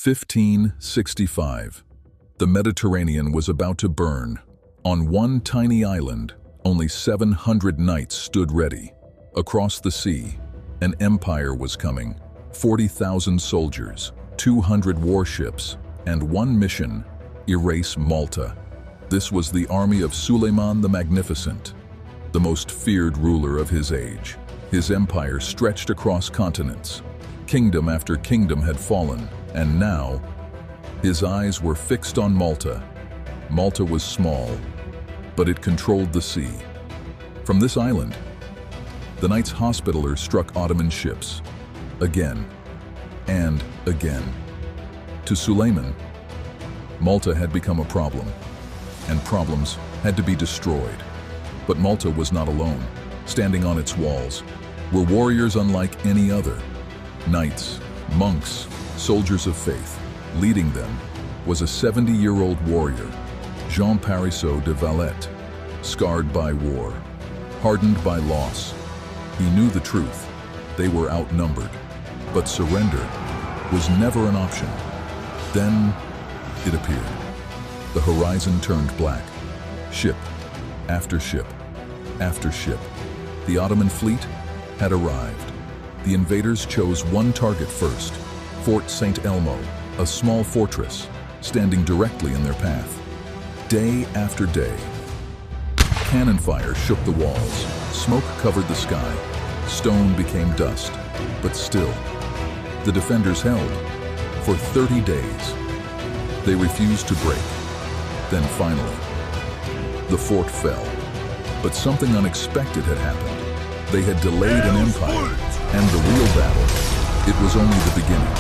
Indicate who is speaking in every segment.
Speaker 1: 1565. The Mediterranean was about to burn. On one tiny island, only 700 knights stood ready. Across the sea, an empire was coming. 40,000 soldiers, 200 warships, and one mission: erase Malta. This was the army of Suleiman the Magnificent, the most feared ruler of his age. His empire stretched across continents. Kingdom after kingdom had fallen, and now, his eyes were fixed on Malta. Malta was small, but it controlled the sea. From this island, the Knights Hospitaller struck Ottoman ships, again and again. To Suleiman, Malta had become a problem, and problems had to be destroyed. But Malta was not alone. Standing on its walls were warriors unlike any other. Knights, monks, soldiers of faith. Leading them was a 70-year-old warrior, Jean Parisot de Valette. Scarred by war, hardened by loss, he knew the truth. They were outnumbered, but surrender was never an option. Then it appeared. The horizon turned black. Ship after ship after ship. The Ottoman fleet had arrived. The invaders chose one target first: Fort St. Elmo, a small fortress standing directly in their path. Day after day, cannon fire shook the walls, smoke covered the sky, stone became dust, but still, the defenders held. For 30 days, they refused to break. Then finally, the fort fell. But something unexpected had happened. They had delayed an empire, and the real battle, it was only the beginning.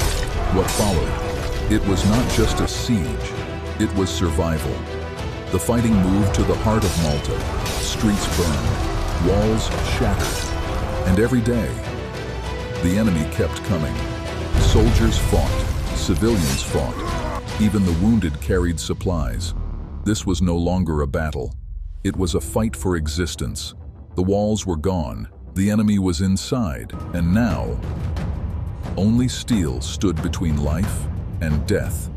Speaker 1: What followed, it was not just a siege, it was survival. The fighting moved to the heart of Malta. Streets burned, walls shattered, and every day, the enemy kept coming. Soldiers fought, civilians fought, even the wounded carried supplies. This was no longer a battle. It was a fight for existence. The walls were gone, the enemy was inside, and now, only steel stood between life and death.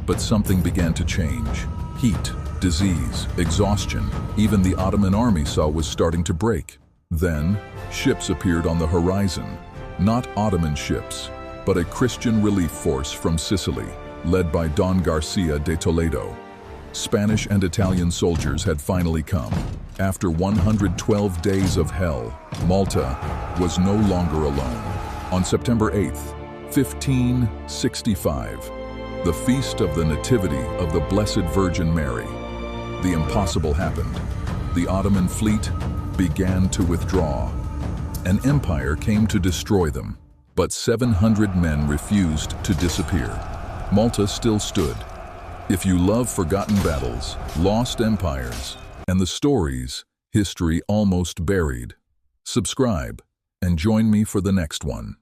Speaker 1: But something began to change. Heat, disease, exhaustion, even the Ottoman army saw was starting to break. Then, ships appeared on the horizon. Not Ottoman ships, but a Christian relief force from Sicily, led by Don Garcia de Toledo. Spanish and Italian soldiers had finally come. After 112 days of hell, Malta was no longer alone. On September 8th, 1565, the feast of the Nativity of the Blessed Virgin Mary, the impossible happened. The Ottoman fleet began to withdraw. An empire came to destroy them, but 700 men refused to disappear. Malta still stood. If you love forgotten battles, lost empires, and the stories history almost buried, subscribe and join me for the next one.